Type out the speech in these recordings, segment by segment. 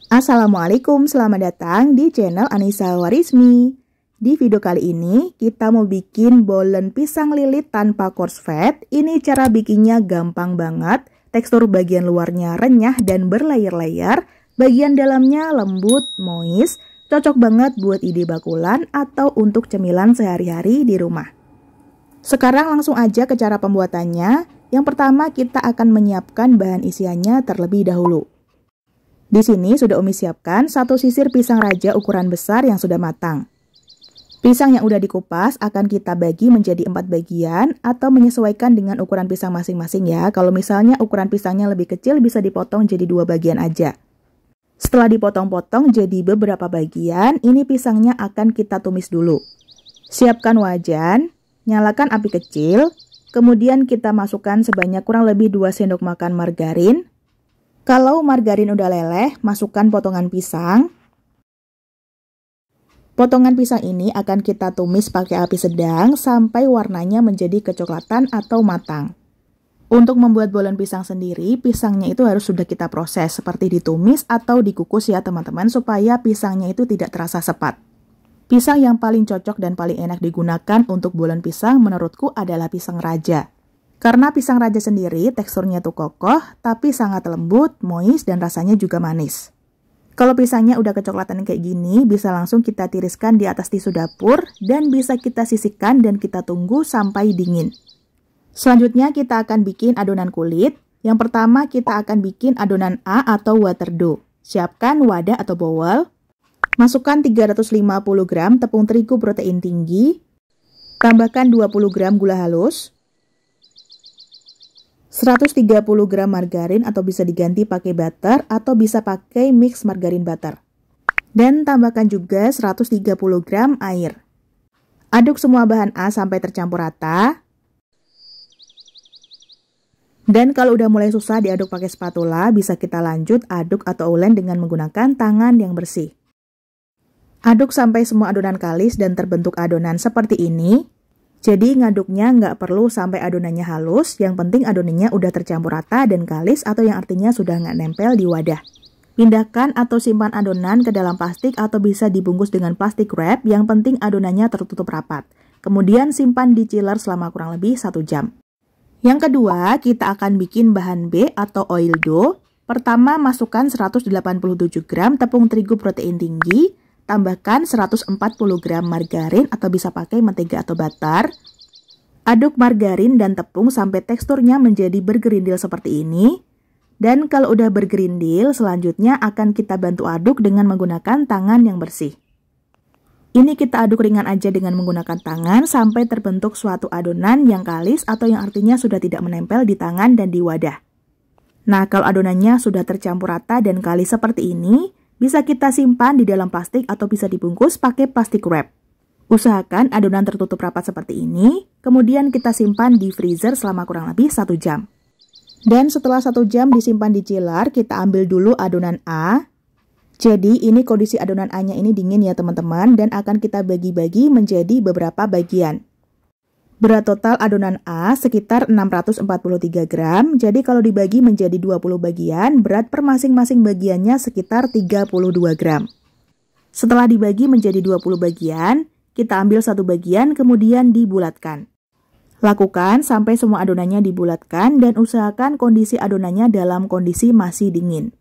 Assalamualaikum, selamat datang di channel Anissa Warismi. Di video kali ini, kita mau bikin bolen pisang lilit tanpa coarse fat. Ini cara bikinnya gampang banget. Tekstur bagian luarnya renyah dan berlayar-layar. Bagian dalamnya lembut, moist. Cocok banget buat ide bakulan atau untuk cemilan sehari-hari di rumah. Sekarang langsung aja ke cara pembuatannya. Yang pertama, kita akan menyiapkan bahan isiannya terlebih dahulu. Di sini sudah Umi siapkan satu sisir pisang raja ukuran besar yang sudah matang. Pisang yang udah dikupas akan kita bagi menjadi 4 bagian atau menyesuaikan dengan ukuran pisang masing-masing ya. Kalau misalnya ukuran pisangnya lebih kecil bisa dipotong jadi 2 bagian aja. Setelah dipotong-potong jadi beberapa bagian, ini pisangnya akan kita tumis dulu. Siapkan wajan, nyalakan api kecil, kemudian kita masukkan sebanyak kurang lebih 2 sendok makan margarin. Kalau margarin udah leleh, masukkan potongan pisang. Potongan pisang ini akan kita tumis pakai api sedang sampai warnanya menjadi kecoklatan atau matang. Untuk membuat bolen pisang sendiri, pisangnya itu harus sudah kita proses seperti ditumis atau dikukus ya teman-teman, supaya pisangnya itu tidak terasa sepat. Pisang yang paling cocok dan paling enak digunakan untuk bolen pisang menurutku adalah pisang raja. Karena pisang raja sendiri teksturnya tuh kokoh, tapi sangat lembut, moist, dan rasanya juga manis. Kalau pisangnya udah kecoklatan kayak gini, bisa langsung kita tiriskan di atas tisu dapur, dan bisa kita sisihkan dan kita tunggu sampai dingin. Selanjutnya kita akan bikin adonan kulit. Yang pertama kita akan bikin adonan A atau water dough. Siapkan wadah atau bowl. Masukkan 350 gram tepung terigu protein tinggi. Tambahkan 20 gram gula halus. 130 gram margarin atau bisa diganti pakai butter atau bisa pakai mix margarin butter. Dan tambahkan juga 130 gram air. Aduk semua bahan A sampai tercampur rata. Dan kalau udah mulai susah diaduk pakai spatula, bisa kita lanjut aduk atau ulen dengan menggunakan tangan yang bersih. Aduk sampai semua adonan kalis dan terbentuk adonan seperti ini. Jadi ngaduknya nggak perlu sampai adonannya halus, yang penting adonannya udah tercampur rata dan kalis atau yang artinya sudah nggak nempel di wadah. Pindahkan atau simpan adonan ke dalam plastik atau bisa dibungkus dengan plastik wrap, yang penting adonannya tertutup rapat. Kemudian simpan di chiller selama kurang lebih 1 jam. Yang kedua, kita akan bikin bahan B atau oil dough. Pertama, masukkan 187 gram tepung terigu protein tinggi. Tambahkan 140 gram margarin atau bisa pakai mentega atau butter. Aduk margarin dan tepung sampai teksturnya menjadi bergerindil seperti ini. Dan kalau udah bergerindil, selanjutnya akan kita bantu aduk dengan menggunakan tangan yang bersih. Ini kita aduk ringan aja dengan menggunakan tangan sampai terbentuk suatu adonan yang kalis atau yang artinya sudah tidak menempel di tangan dan di wadah. Nah, kalau adonannya sudah tercampur rata dan kalis seperti ini, bisa kita simpan di dalam plastik atau bisa dibungkus pakai plastik wrap. Usahakan adonan tertutup rapat seperti ini, kemudian kita simpan di freezer selama kurang lebih 1 jam. Dan setelah 1 jam disimpan di chiller, kita ambil dulu adonan A. Jadi ini kondisi adonan A-nya ini dingin ya teman-teman, dan akan kita bagi-bagi menjadi beberapa bagian. Berat total adonan A sekitar 643 gram, jadi kalau dibagi menjadi 20 bagian, berat per masing-masing bagiannya sekitar 32 gram. Setelah dibagi menjadi 20 bagian, kita ambil satu bagian kemudian dibulatkan. Lakukan sampai semua adonannya dibulatkan dan usahakan kondisi adonannya dalam kondisi masih dingin.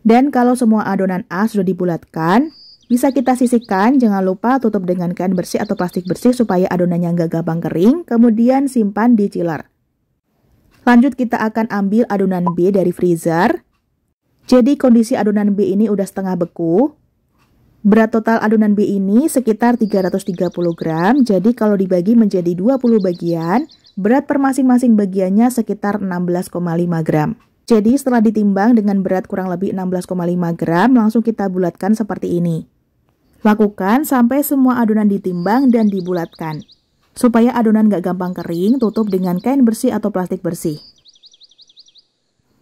Dan kalau semua adonan A sudah dibulatkan, bisa kita sisihkan, jangan lupa tutup dengan kain bersih atau plastik bersih supaya adonannya nggak gampang kering, kemudian simpan di chiller. Lanjut kita akan ambil adonan B dari freezer. Jadi kondisi adonan B ini udah setengah beku. Berat total adonan B ini sekitar 330 gram, jadi kalau dibagi menjadi 20 bagian, berat per masing-masing bagiannya sekitar 16,5 gram. Jadi setelah ditimbang dengan berat kurang lebih 16,5 gram, langsung kita bulatkan seperti ini. Lakukan sampai semua adonan ditimbang dan dibulatkan. Supaya adonan nggak gampang kering, tutup dengan kain bersih atau plastik bersih.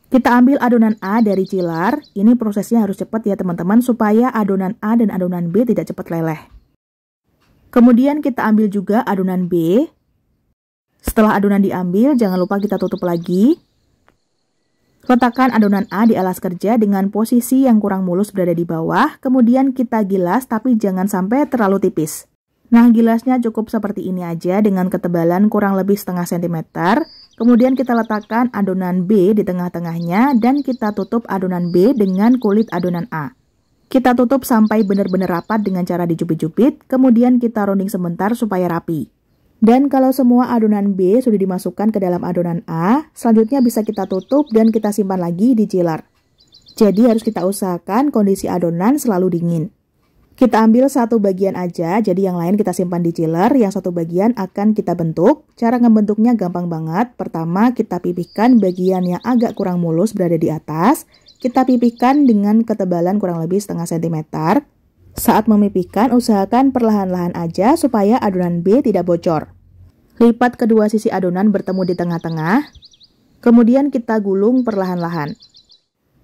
Kita ambil adonan A dari chiller. Ini prosesnya harus cepat ya teman-teman, supaya adonan A dan adonan B tidak cepat leleh. Kemudian kita ambil juga adonan B. Setelah adonan diambil, jangan lupa kita tutup lagi. Letakkan adonan A di alas kerja dengan posisi yang kurang mulus berada di bawah, kemudian kita gilas tapi jangan sampai terlalu tipis. Nah, gilasnya cukup seperti ini aja dengan ketebalan kurang lebih setengah sentimeter. Kemudian kita letakkan adonan B di tengah-tengahnya dan kita tutup adonan B dengan kulit adonan A. Kita tutup sampai benar-benar rapat dengan cara dijepit-jepit, kemudian kita rounding sebentar supaya rapi. Dan kalau semua adonan B sudah dimasukkan ke dalam adonan A, selanjutnya bisa kita tutup dan kita simpan lagi di chiller. Jadi harus kita usahakan kondisi adonan selalu dingin. Kita ambil satu bagian aja, jadi yang lain kita simpan di chiller, yang satu bagian akan kita bentuk. Cara ngebentuknya gampang banget. Pertama, kita pipihkan bagian yang agak kurang mulus berada di atas. Kita pipihkan dengan ketebalan kurang lebih setengah sentimeter. Saat memipihkan, usahakan perlahan-lahan aja supaya adonan B tidak bocor. Lipat kedua sisi adonan bertemu di tengah-tengah. Kemudian kita gulung perlahan-lahan.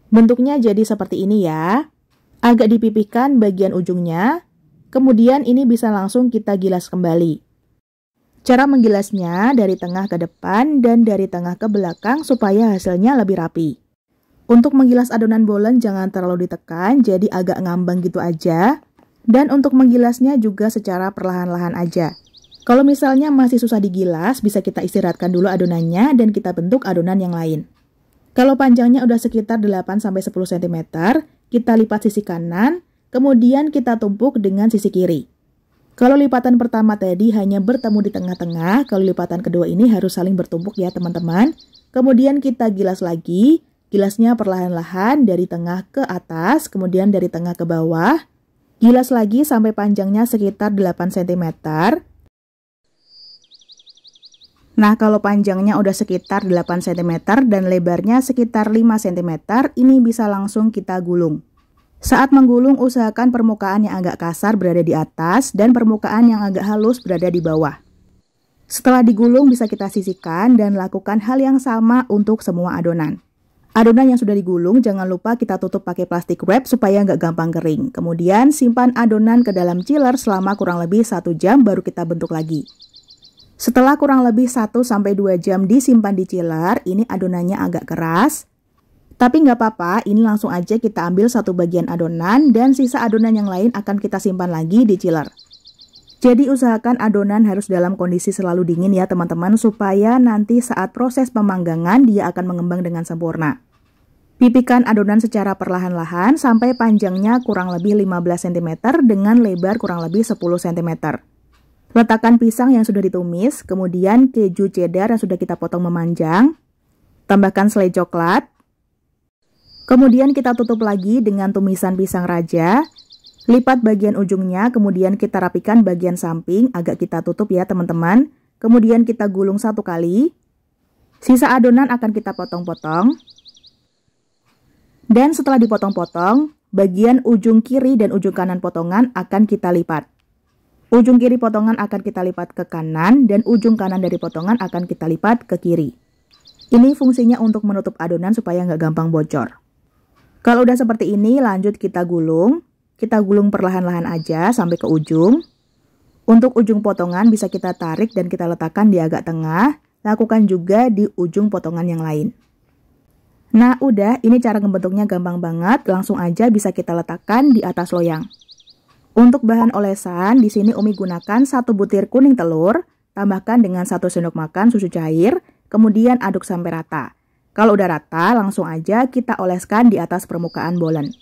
Bentuknya jadi seperti ini ya. Agak dipipihkan bagian ujungnya, kemudian ini bisa langsung kita gilas kembali. Cara menggilasnya dari tengah ke depan dan dari tengah ke belakang supaya hasilnya lebih rapi. Untuk menggilas adonan bolen jangan terlalu ditekan, jadi agak ngambang gitu aja. Dan untuk menggilasnya juga secara perlahan-lahan aja. Kalau misalnya masih susah digilas, bisa kita istirahatkan dulu adonannya dan kita bentuk adonan yang lain. Kalau panjangnya udah sekitar 8-10 cm, kita lipat sisi kanan, kemudian kita tumpuk dengan sisi kiri. Kalau lipatan pertama tadi hanya bertemu di tengah-tengah, kalau lipatan kedua ini harus saling bertumpuk ya teman-teman. Kemudian kita gilas lagi, gilasnya perlahan-lahan dari tengah ke atas, kemudian dari tengah ke bawah. Gilas lagi sampai panjangnya sekitar 8 cm. Nah, kalau panjangnya udah sekitar 8 cm dan lebarnya sekitar 5 cm, ini bisa langsung kita gulung. Saat menggulung, usahakan permukaan yang agak kasar berada di atas dan permukaan yang agak halus berada di bawah. Setelah digulung, bisa kita sisihkan dan lakukan hal yang sama untuk semua adonan. Adonan yang sudah digulung, jangan lupa kita tutup pakai plastik wrap supaya nggak gampang kering. Kemudian, simpan adonan ke dalam chiller selama kurang lebih 1 jam baru kita bentuk lagi. Setelah kurang lebih 1-2 jam disimpan di chiller, ini adonannya agak keras. Tapi nggak apa-apa, ini langsung aja kita ambil satu bagian adonan dan sisa adonan yang lain akan kita simpan lagi di chiller. Jadi usahakan adonan harus dalam kondisi selalu dingin ya teman-teman, supaya nanti saat proses pemanggangan dia akan mengembang dengan sempurna. Pipihkan adonan secara perlahan-lahan sampai panjangnya kurang lebih 15 cm dengan lebar kurang lebih 10 cm. Letakkan pisang yang sudah ditumis, kemudian keju cheddar yang sudah kita potong memanjang. Tambahkan selai coklat. Kemudian kita tutup lagi dengan tumisan pisang raja. Lipat bagian ujungnya, kemudian kita rapikan bagian samping, agak kita tutup ya teman-teman. Kemudian kita gulung 1 kali. Sisa adonan akan kita potong-potong. Dan setelah dipotong-potong, bagian ujung kiri dan ujung kanan potongan akan kita lipat. Ujung kiri potongan akan kita lipat ke kanan dan ujung kanan dari potongan akan kita lipat ke kiri. Ini fungsinya untuk menutup adonan supaya nggak gampang bocor. Kalau udah seperti ini, lanjut kita gulung. Kita gulung perlahan-lahan aja sampai ke ujung. Untuk ujung potongan bisa kita tarik dan kita letakkan di agak tengah. Lakukan juga di ujung potongan yang lain. Nah udah, ini cara ngebentuknya gampang banget. Langsung aja bisa kita letakkan di atas loyang. Untuk bahan olesan, di sini Umi gunakan 1 butir kuning telur, tambahkan dengan 1 sendok makan susu cair, kemudian aduk sampai rata. Kalau udah rata, langsung aja kita oleskan di atas permukaan bolen.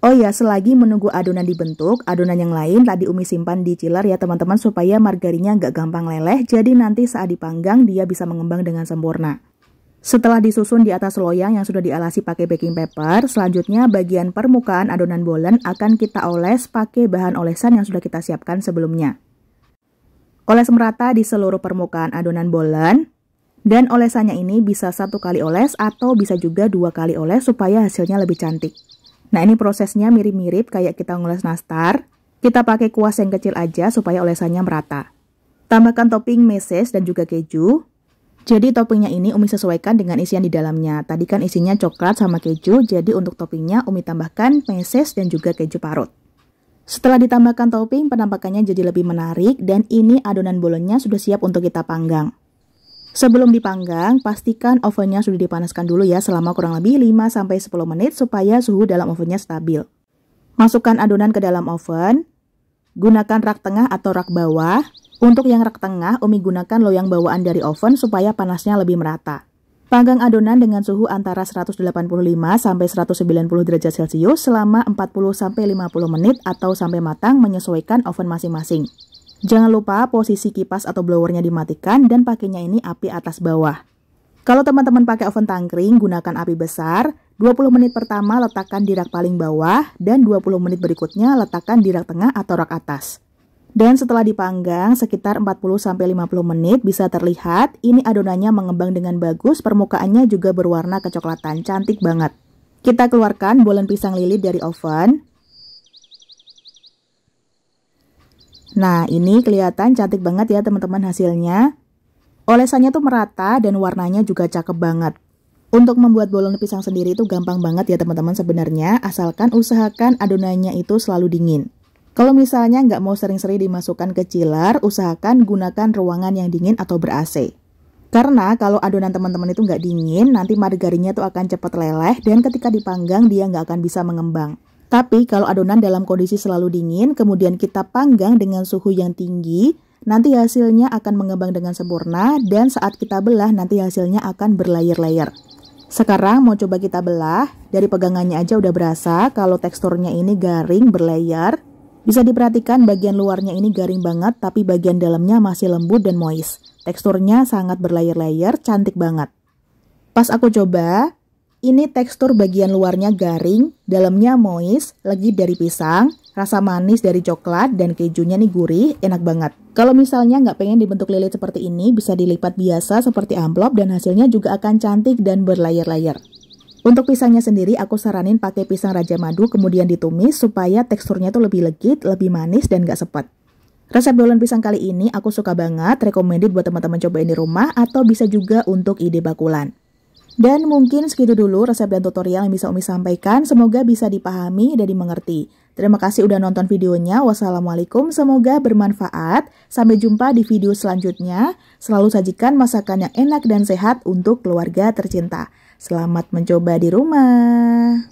Oh ya, selagi menunggu adonan dibentuk, adonan yang lain tadi Umi simpan di chiller ya teman-teman supaya margarinnya nggak gampang leleh, jadi nanti saat dipanggang dia bisa mengembang dengan sempurna. Setelah disusun di atas loyang yang sudah dialasi pakai baking paper, selanjutnya bagian permukaan adonan bolen akan kita oles pakai bahan olesan yang sudah kita siapkan sebelumnya. Oles merata di seluruh permukaan adonan bolen, dan olesannya ini bisa 1 kali oles atau bisa juga 2 kali oles supaya hasilnya lebih cantik. Nah ini prosesnya mirip-mirip kayak kita ngoles nastar, kita pakai kuas yang kecil aja supaya olesannya merata. Tambahkan topping meses dan juga keju. Jadi toppingnya ini Umi sesuaikan dengan isian di dalamnya. Tadi kan isinya coklat sama keju, jadi untuk toppingnya Umi tambahkan meses dan juga keju parut. Setelah ditambahkan topping, penampakannya jadi lebih menarik dan ini adonan bolennya sudah siap untuk kita panggang. Sebelum dipanggang, pastikan ovennya sudah dipanaskan dulu ya selama kurang lebih 5-10 menit supaya suhu dalam ovennya stabil. Masukkan adonan ke dalam oven. Gunakan rak tengah atau rak bawah. Untuk yang rak tengah, Umi gunakan loyang bawaan dari oven supaya panasnya lebih merata. Panggang adonan dengan suhu antara 185 sampai 190 derajat Celcius selama 40-50 menit atau sampai matang menyesuaikan oven masing-masing. Jangan lupa posisi kipas atau blowernya dimatikan dan pakainya ini api atas bawah. Kalau teman-teman pakai oven tangkring, gunakan api besar. 20 menit pertama letakkan di rak paling bawah dan 20 menit berikutnya letakkan di rak tengah atau rak atas. Dan setelah dipanggang sekitar 40-50 menit bisa terlihat ini adonannya mengembang dengan bagus, permukaannya juga berwarna kecoklatan, cantik banget. Kita keluarkan bolen pisang lilit dari oven. Nah, ini kelihatan cantik banget ya teman-teman hasilnya. Olesannya tuh merata dan warnanya juga cakep banget. Untuk membuat bolen pisang sendiri itu gampang banget ya teman-teman sebenarnya, asalkan usahakan adonannya itu selalu dingin. Kalau misalnya nggak mau sering-sering dimasukkan ke chiller, usahakan gunakan ruangan yang dingin atau ber-AC. Karena kalau adonan teman-teman itu nggak dingin, nanti margarinnya tuh akan cepat leleh dan ketika dipanggang dia nggak akan bisa mengembang. Tapi kalau adonan dalam kondisi selalu dingin, kemudian kita panggang dengan suhu yang tinggi, nanti hasilnya akan mengembang dengan sempurna dan saat kita belah nanti hasilnya akan berlayer-layer. Sekarang mau coba kita belah, dari pegangannya aja udah berasa kalau teksturnya ini garing, berlayer. Bisa diperhatikan bagian luarnya ini garing banget, tapi bagian dalamnya masih lembut dan moist. Teksturnya sangat berlayer-layer, cantik banget. Pas aku coba, ini tekstur bagian luarnya garing, dalamnya moist, legit dari pisang, rasa manis dari coklat, dan kejunya nih gurih, enak banget. Kalau misalnya nggak pengen dibentuk lilit seperti ini, bisa dilipat biasa seperti amplop dan hasilnya juga akan cantik dan berlayer-layer. Untuk pisangnya sendiri, aku saranin pakai pisang Raja Madu kemudian ditumis supaya teksturnya tuh lebih legit, lebih manis, dan nggak sepet. Resep bolen pisang kali ini aku suka banget, recommended buat teman-teman cobain di rumah atau bisa juga untuk ide bakulan. Dan mungkin segitu dulu resep dan tutorial yang bisa Umi sampaikan. Semoga bisa dipahami dan dimengerti. Terima kasih udah nonton videonya. Wassalamualaikum, semoga bermanfaat. Sampai jumpa di video selanjutnya. Selalu sajikan masakan yang enak dan sehat untuk keluarga tercinta. Selamat mencoba di rumah.